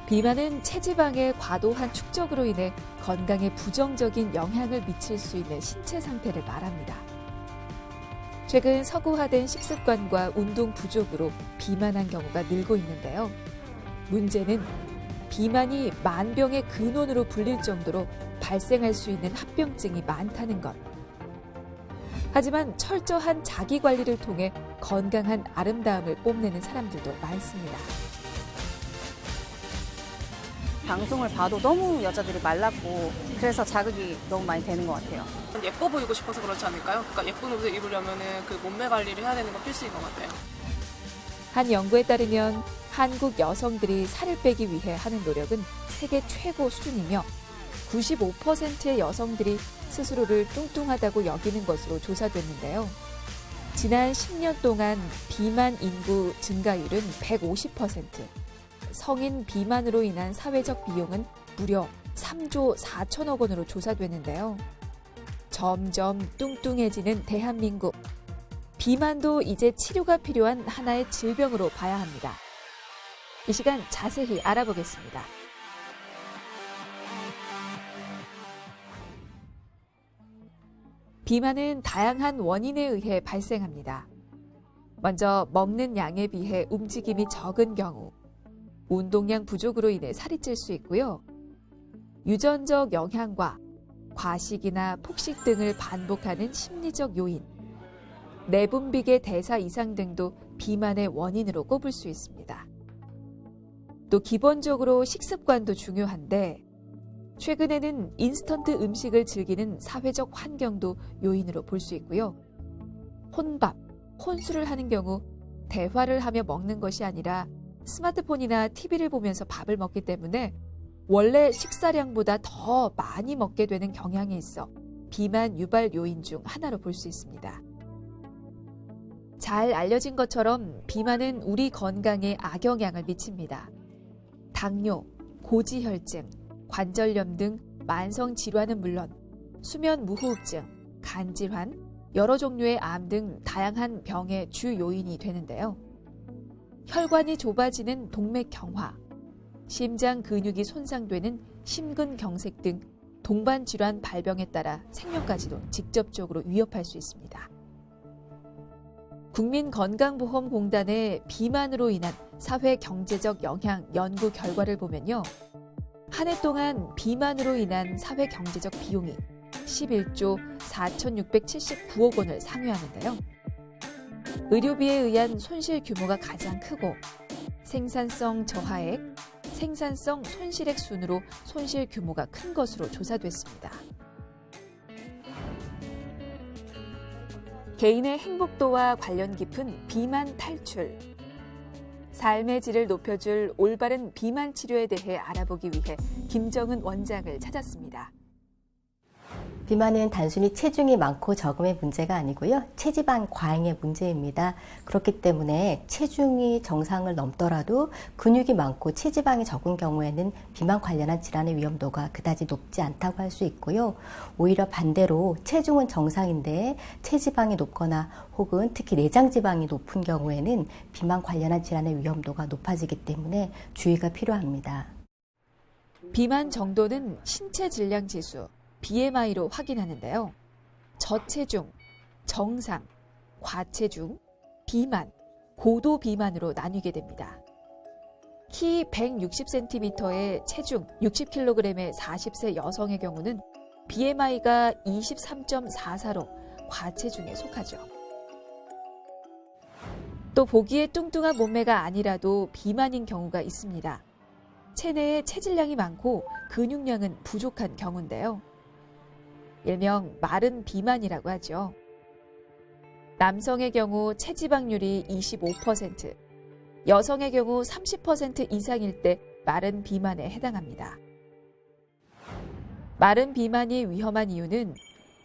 비만은 체지방의 과도한 축적으로 인해 건강에 부정적인 영향을 미칠 수 있는 신체 상태를 말합니다. 최근 서구화된 식습관과 운동 부족으로 비만한 경우가 늘고 있는데요. 문제는 비만이 만병의 근원으로 불릴 정도로 발생할 수 있는 합병증이 많다는 것. 하지만 철저한 자기관리를 통해 건강한 아름다움을 뽐내는 사람들도 많습니다. 방송을 봐도 너무 여자들이 말랐고 그래서 자극이 너무 많이 되는 것 같아요. 예뻐 보이고 싶어서 그렇지 않을까요? 그러니까 예쁜 옷을 입으려면 그 몸매 관리를 해야 되는 건 필수인 것 같아요. 한 연구에 따르면 한국 여성들이 살을 빼기 위해 하는 노력은 세계 최고 수준이며 95%의 여성들이 스스로를 뚱뚱하다고 여기는 것으로 조사됐는데요. 지난 10년 동안 비만 인구 증가율은 150%, 성인 비만으로 인한 사회적 비용은 무려 3조 4천억 원으로 조사됐는데요. 점점 뚱뚱해지는 대한민국. 비만도 이제 치료가 필요한 하나의 질병으로 봐야 합니다. 이 시간 자세히 알아보겠습니다. 비만은 다양한 원인에 의해 발생합니다. 먼저 먹는 양에 비해 움직임이 적은 경우, 운동량 부족으로 인해 살이 찔 수 있고요. 유전적 영향과 과식이나 폭식 등을 반복하는 심리적 요인, 내분비계 대사 이상 등도 비만의 원인으로 꼽을 수 있습니다. 또 기본적으로 식습관도 중요한데 최근에는 인스턴트 음식을 즐기는 사회적 환경도 요인으로 볼 수 있고요. 혼밥, 혼술을 하는 경우 대화를 하며 먹는 것이 아니라 스마트폰이나 TV를 보면서 밥을 먹기 때문에 원래 식사량보다 더 많이 먹게 되는 경향이 있어 비만 유발 요인 중 하나로 볼 수 있습니다. 잘 알려진 것처럼 비만은 우리 건강에 악영향을 미칩니다. 당뇨, 고지혈증, 관절염 등 만성 질환은 물론 수면 무호흡증, 간질환, 여러 종류의 암 등 다양한 병의 주 요인이 되는데요. 혈관이 좁아지는 동맥경화, 심장 근육이 손상되는 심근경색 등 동반 질환 발병에 따라 생명까지도 직접적으로 위협할 수 있습니다. 국민건강보험공단의 비만으로 인한 사회 경제적 영향 연구 결과를 보면요. 한 해 동안 비만으로 인한 사회 경제적 비용이 11조 4,679억 원을 상회하는데요. 의료비에 의한 손실 규모가 가장 크고 생산성 저하액, 생산성 손실액 순으로 손실 규모가 큰 것으로 조사됐습니다. 개인의 행복도와 관련 깊은 비만 탈출. 삶의 질을 높여줄 올바른 비만 치료에 대해 알아보기 위해 김정은 원장을 찾았습니다. 비만은 단순히 체중이 많고 적음의 문제가 아니고요. 체지방 과잉의 문제입니다. 그렇기 때문에 체중이 정상을 넘더라도 근육이 많고 체지방이 적은 경우에는 비만 관련한 질환의 위험도가 그다지 높지 않다고 할 수 있고요. 오히려 반대로 체중은 정상인데 체지방이 높거나 혹은 특히 내장지방이 높은 경우에는 비만 관련한 질환의 위험도가 높아지기 때문에 주의가 필요합니다. 비만 정도는 신체 질량 지수, BMI로 확인하는데요. 저체중, 정상, 과체중, 비만, 고도 비만으로 나뉘게 됩니다. 키 160cm의 체중 60kg의 40세 여성의 경우는 BMI가 23.44로 과체중에 속하죠. 또 보기에 뚱뚱한 몸매가 아니라도 비만인 경우가 있습니다. 체내에 체질량이 많고 근육량은 부족한 경우인데요. 일명 마른 비만이라고 하죠. 남성의 경우 체지방률이 25%, 여성의 경우 30% 이상일 때 마른 비만에 해당합니다. 마른 비만이 위험한 이유는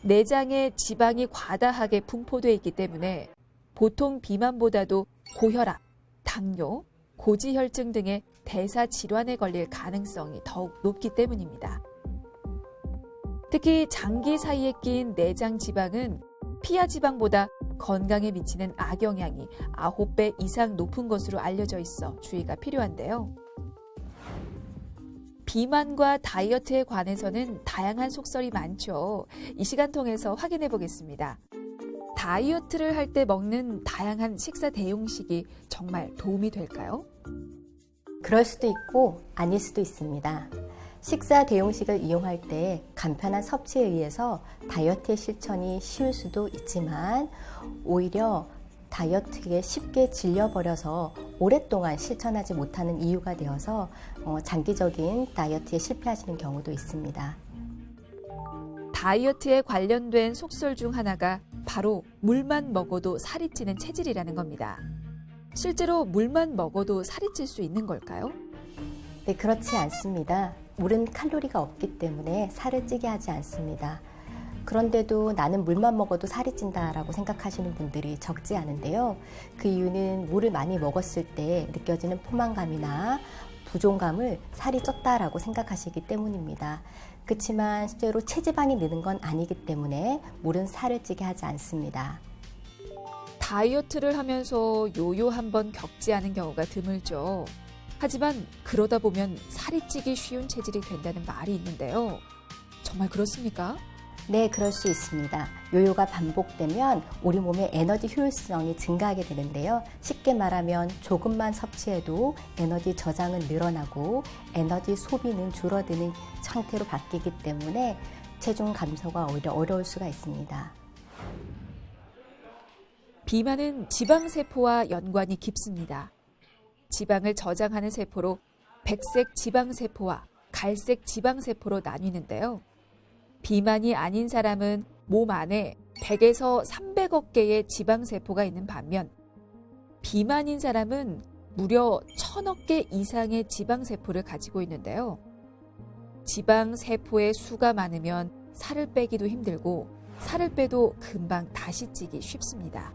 내장에 지방이 과다하게 분포되어 있기 때문에 보통 비만보다도 고혈압, 당뇨, 고지혈증 등의 대사 질환에 걸릴 가능성이 더욱 높기 때문입니다. 특히 장기 사이에 낀 내장 지방은 피하 지방보다 건강에 미치는 악영향이 9배 이상 높은 것으로 알려져 있어 주의가 필요한데요. 비만과 다이어트에 관해서는 다양한 속설이 많죠. 이 시간 통해서 확인해 보겠습니다. 다이어트를 할 때 먹는 다양한 식사 대용식이 정말 도움이 될까요? 그럴 수도 있고 아닐 수도 있습니다. 식사 대용식을 이용할 때 간편한 섭취에 의해서 다이어트의 실천이 쉬울 수도 있지만 오히려 다이어트에 쉽게 질려버려서 오랫동안 실천하지 못하는 이유가 되어서 장기적인 다이어트에 실패하시는 경우도 있습니다. 다이어트에 관련된 속설 중 하나가 바로 물만 먹어도 살이 찌는 체질이라는 겁니다. 실제로 물만 먹어도 살이 찔 수 있는 걸까요? 네, 그렇지 않습니다. 물은 칼로리가 없기 때문에 살을 찌게 하지 않습니다. 그런데도 나는 물만 먹어도 살이 찐다라고 생각하시는 분들이 적지 않은데요. 그 이유는 물을 많이 먹었을 때 느껴지는 포만감이나 부종감을 살이 쪘다라고 생각하시기 때문입니다. 그렇지만 실제로 체지방이 느는 건 아니기 때문에 물은 살을 찌게 하지 않습니다. 다이어트를 하면서 요요 한번 겪지 않은 경우가 드물죠. 하지만 그러다 보면 살이 찌기 쉬운 체질이 된다는 말이 있는데요. 정말 그렇습니까? 네, 그럴 수 있습니다. 요요가 반복되면 우리 몸의 에너지 효율성이 증가하게 되는데요. 쉽게 말하면 조금만 섭취해도 에너지 저장은 늘어나고 에너지 소비는 줄어드는 상태로 바뀌기 때문에 체중 감소가 오히려 어려울 수가 있습니다. 비만은 지방세포와 연관이 깊습니다. 지방을 저장하는 세포로 백색 지방세포와 갈색 지방세포로 나뉘는데요. 비만이 아닌 사람은 몸 안에 100에서 300억 개의 지방세포가 있는 반면 비만인 사람은 무려 1000억 개 이상의 지방세포를 가지고 있는데요. 지방세포의 수가 많으면 살을 빼기도 힘들고 살을 빼도 금방 다시 찌기 쉽습니다.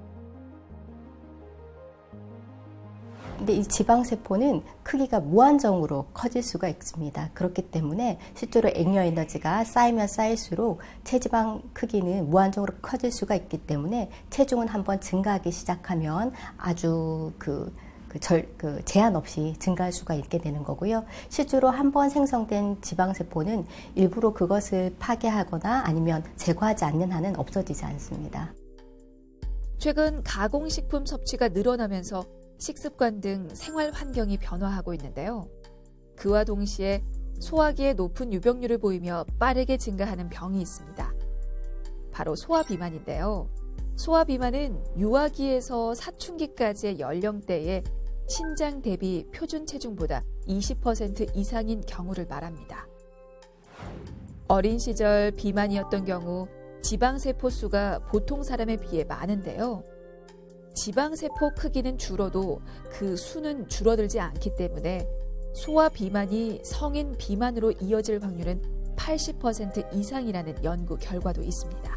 근데 이 지방세포는 크기가 무한정으로 커질 수가 있습니다. 그렇기 때문에 실제로 액녀 에너지가 쌓이면 쌓일수록 체지방 크기는 무한정으로 커질 수가 있기 때문에 체중은 한번 증가하기 시작하면 아주 제한 없이 증가할 수가 있게 되는 거고요. 실제로 한번 생성된 지방세포는 일부러 그것을 파괴하거나 아니면 제거하지 않는 한은 없어지지 않습니다. 최근 가공식품 섭취가 늘어나면서 식습관 등 생활 환경이 변화하고 있는데요. 그와 동시에 소화기에 높은 유병률을 보이며 빠르게 증가하는 병이 있습니다. 바로 소화비만인데요. 소화비만은 유아기에서 사춘기까지의 연령대의 신장 대비 표준 체중보다 20% 이상인 경우를 말합니다. 어린 시절 비만이었던 경우 지방세포 수가 보통 사람에 비해 많은데요. 지방세포 크기는 줄어도 그 수는 줄어들지 않기 때문에 소아 비만이 성인 비만으로 이어질 확률은 80% 이상이라는 연구 결과도 있습니다.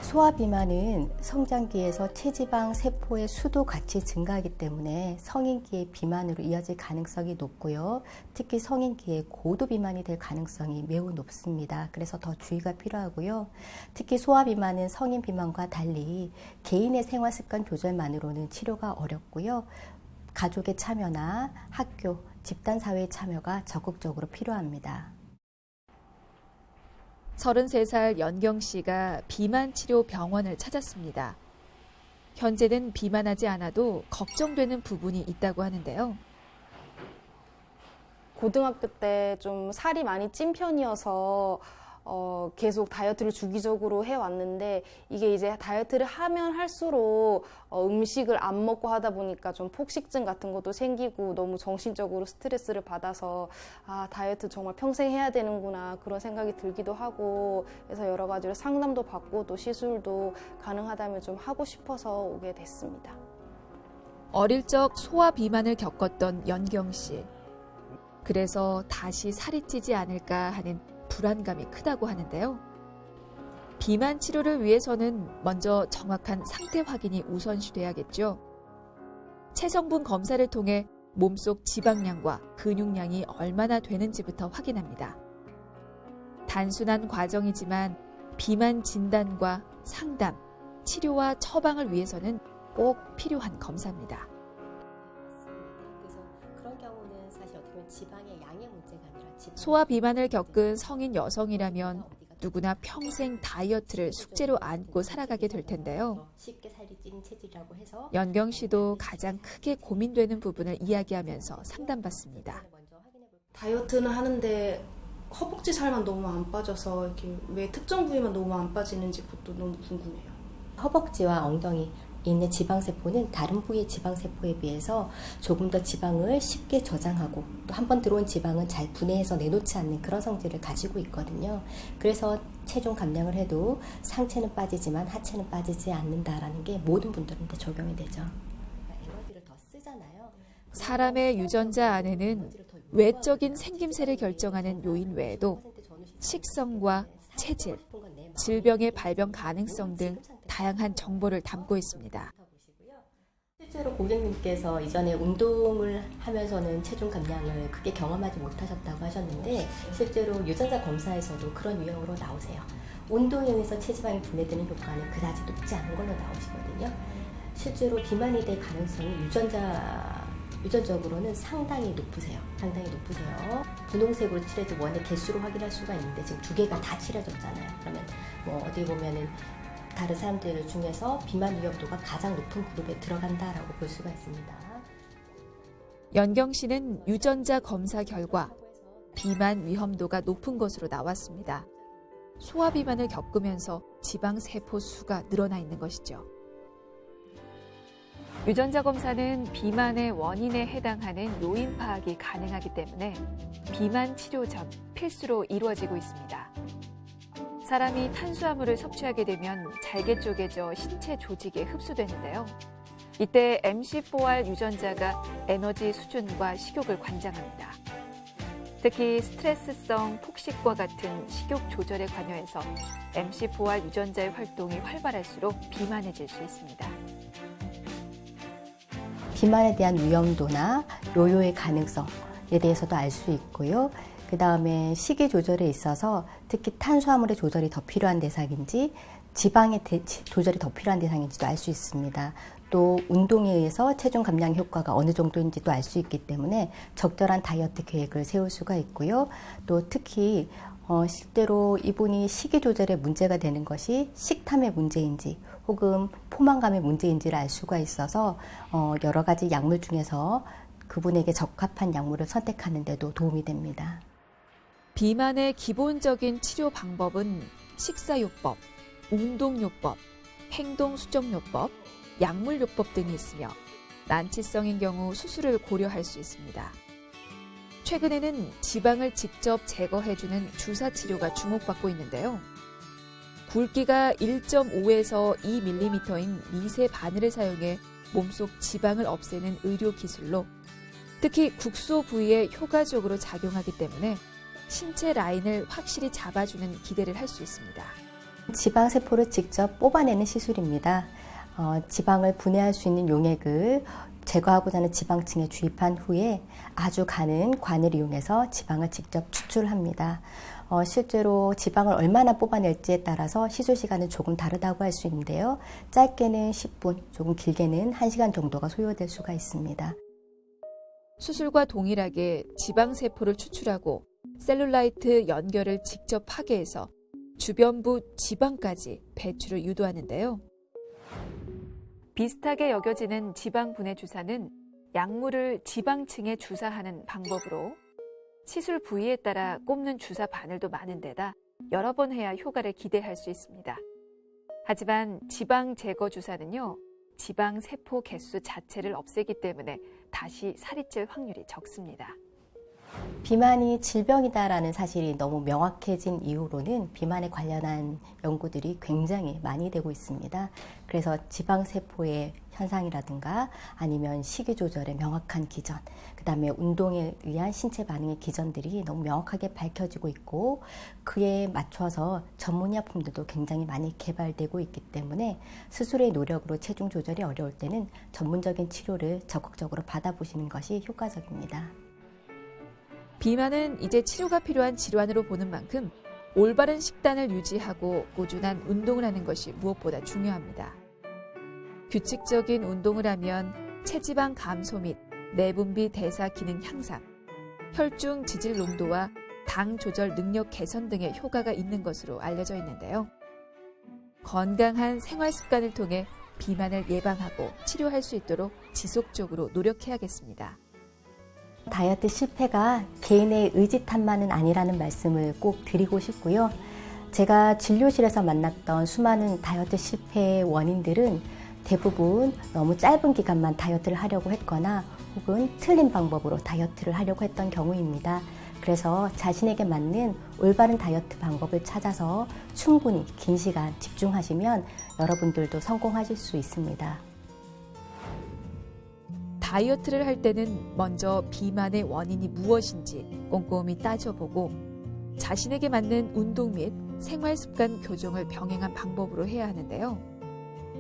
소아비만은 성장기에서 체지방 세포의 수도 같이 증가하기 때문에 성인기의 비만으로 이어질 가능성이 높고요. 특히 성인기에 고도비만이 될 가능성이 매우 높습니다. 그래서 더 주의가 필요하고요. 특히 소아비만은 성인비만과 달리 개인의 생활습관 조절만으로는 치료가 어렵고요. 가족의 참여나 학교, 집단사회의 참여가 적극적으로 필요합니다. 33살 연경 씨가 비만 치료 병원을 찾았습니다. 현재는 비만하지 않아도 걱정되는 부분이 있다고 하는데요. 고등학교 때 좀 살이 많이 찐 편이어서 계속 다이어트를 주기적으로 해왔는데 이게 이제 다이어트를 하면 할수록 음식을 안 먹고 하다 보니까 좀 폭식증 같은 것도 생기고 너무 정신적으로 스트레스를 받아서 다이어트 정말 평생 해야 되는구나 그런 생각이 들기도 하고 그래서 여러 가지로 상담도 받고 또 시술도 가능하다면 좀 하고 싶어서 오게 됐습니다. 어릴 적 소아 비만을 겪었던 연경 씨. 그래서 다시 살이 찌지 않을까 하는 불안감이 크다고 하는데요. 비만 치료를 위해서는 먼저 정확한 상태 확인이 우선시돼야겠죠. 체성분 검사를 통해 몸속 지방량과 근육량이 얼마나 되는지부터 확인합니다. 단순한 과정이지만 비만 진단과 상담, 치료와 처방을 위해서는 꼭 필요한 검사입니다. 그래서 그런 경우는 사실 어떻게 지방의 양의 문제가 아니라 소화 비만을 겪은 성인 여성이라면 누구나 평생 다이어트를 숙제로 안고 살아가게 될 텐데요. 쉽게 살이 찌는 체질이라고 해서 연경 씨도 가장 크게 고민되는 부분을 이야기하면서 상담받습니다. 다이어트는 하는데 허벅지 살만 너무 안 빠져서 이렇게 왜 특정 부위만 너무 안 빠지는지 그것도 너무 궁금해요. 허벅지와 엉덩이 있는 지방세포는 다른 부위의 지방세포에 비해서 조금 더 지방을 쉽게 저장하고 또 한 번 들어온 지방은 잘 분해해서 내놓지 않는 그런 성질을 가지고 있거든요. 그래서 체중 감량을 해도 상체는 빠지지만 하체는 빠지지 않는다라는 게 모든 분들한테 적용이 되죠. 에너지를 더 쓰잖아요. 사람의 유전자 안에는 외적인 생김새를 결정하는 요인 외에도 식성과 체질, 질병의 발병 가능성 등 다양한 정보를 담고 있습니다. 실제로 고객님께서 이전에 운동을 하면서는 체중 감량을 크게 경험하지 못하셨다고 하셨는데 실제로 유전자 검사에서도 그런 유형으로 나오세요. 운동에 의해서 체지방이 분해되는 효과는 그다지 높지 않은 걸로 나오시거든요. 실제로 비만이 될 가능성이 유전적으로는 상당히 높으세요. 분홍색으로 칠해진 원의 개수로 확인할 수가 있는데 지금 2개가 다 칠해졌잖아요. 그러면 뭐 어디 보면은 다른 사람들 중에서 비만 위험도가 가장 높은 그룹에 들어간다라고 볼 수가 있습니다. 연경 씨는 유전자 검사 결과 비만 위험도가 높은 것으로 나왔습니다. 소화 비만을 겪으면서 지방 세포 수가 늘어나 있는 것이죠. 유전자 검사는 비만의 원인에 해당하는 요인 파악이 가능하기 때문에 비만 치료 전 필수로 이루어지고 있습니다. 사람이 탄수화물을 섭취하게 되면 잘게 쪼개져 신체 조직에 흡수되는데요. 이때 MC4R 유전자가 에너지 수준과 식욕을 관장합니다. 특히 스트레스성 폭식과 같은 식욕 조절에 관여해서 MC4R 유전자의 활동이 활발할수록 비만해질 수 있습니다. 비만에 대한 위험도나 요요의 가능성에 대해서도 알 수 있고요. 그 다음에 식이 조절에 있어서 특히 탄수화물의 조절이 더 필요한 대상인지 지방의 조절이 더 필요한 대상인지도 알 수 있습니다. 또 운동에 의해서 체중 감량 효과가 어느 정도인지도 알 수 있기 때문에 적절한 다이어트 계획을 세울 수가 있고요. 또 특히 실제로 이분이 식이 조절에 문제가 되는 것이 식탐의 문제인지 혹은 포만감의 문제인지를 알 수가 있어서 여러 가지 약물 중에서 그분에게 적합한 약물을 선택하는 데도 도움이 됩니다. 비만의 기본적인 치료 방법은 식사요법, 운동요법, 행동수정요법, 약물요법 등이 있으며 난치성인 경우 수술을 고려할 수 있습니다. 최근에는 지방을 직접 제거해주는 주사치료가 주목받고 있는데요. 굵기가 1.5에서 2mm인 미세 바늘을 사용해 몸속 지방을 없애는 의료 기술로 특히 국소 부위에 효과적으로 작용하기 때문에 신체 라인을 확실히 잡아주는 기대를 할 수 있습니다. 지방세포를 직접 뽑아내는 시술입니다. 지방을 분해할 수 있는 용액을 제거하고자 하는 지방층에 주입한 후에 아주 가는 관을 이용해서 지방을 직접 추출합니다. 실제로 지방을 얼마나 뽑아낼지에 따라서 시술 시간은 조금 다르다고 할 수 있는데요. 짧게는 10분, 조금 길게는 1시간 정도가 소요될 수가 있습니다. 수술과 동일하게 지방세포를 추출하고 셀룰라이트 연결을 직접 파괴해서 주변부 지방까지 배출을 유도하는데요. 비슷하게 여겨지는 지방 분해 주사는 약물을 지방층에 주사하는 방법으로 시술 부위에 따라 꼽는 주사 바늘도 많은 데다 여러 번 해야 효과를 기대할 수 있습니다. 하지만 지방 제거 주사는요, 지방 세포 개수 자체를 없애기 때문에 다시 살이 찔 확률이 적습니다. 비만이 질병이다라는 사실이 너무 명확해진 이후로는 비만에 관련한 연구들이 굉장히 많이 되고 있습니다. 그래서 지방세포의 현상이라든가 아니면 식이 조절의 명확한 기전, 그 다음에 운동에 의한 신체 반응의 기전들이 너무 명확하게 밝혀지고 있고 그에 맞춰서 전문의약품들도 굉장히 많이 개발되고 있기 때문에 스스로의 노력으로 체중 조절이 어려울 때는 전문적인 치료를 적극적으로 받아보시는 것이 효과적입니다. 비만은 이제 치료가 필요한 질환으로 보는 만큼 올바른 식단을 유지하고 꾸준한 운동을 하는 것이 무엇보다 중요합니다. 규칙적인 운동을 하면 체지방 감소 및 내분비 대사 기능 향상, 혈중 지질 농도와 당 조절 능력 개선 등의 효과가 있는 것으로 알려져 있는데요. 건강한 생활 습관을 통해 비만을 예방하고 치료할 수 있도록 지속적으로 노력해야겠습니다. 다이어트 실패가 개인의 의지탓만은 아니라는 말씀을 꼭 드리고 싶고요. 제가 진료실에서 만났던 수많은 다이어트 실패의 원인들은 대부분 너무 짧은 기간만 다이어트를 하려고 했거나 혹은 틀린 방법으로 다이어트를 하려고 했던 경우입니다. 그래서 자신에게 맞는 올바른 다이어트 방법을 찾아서 충분히 긴 시간 집중하시면 여러분들도 성공하실 수 있습니다. 다이어트를 할 때는 먼저 비만의 원인이 무엇인지 꼼꼼히 따져보고 자신에게 맞는 운동 및 생활 습관 교정을 병행한 방법으로 해야 하는데요.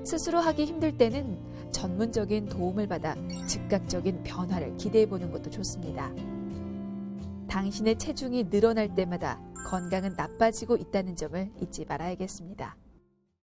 스스로 하기 힘들 때는 전문적인 도움을 받아 즉각적인 변화를 기대해 보는 것도 좋습니다. 당신의 체중이 늘어날 때마다 건강은 나빠지고 있다는 점을 잊지 말아야겠습니다.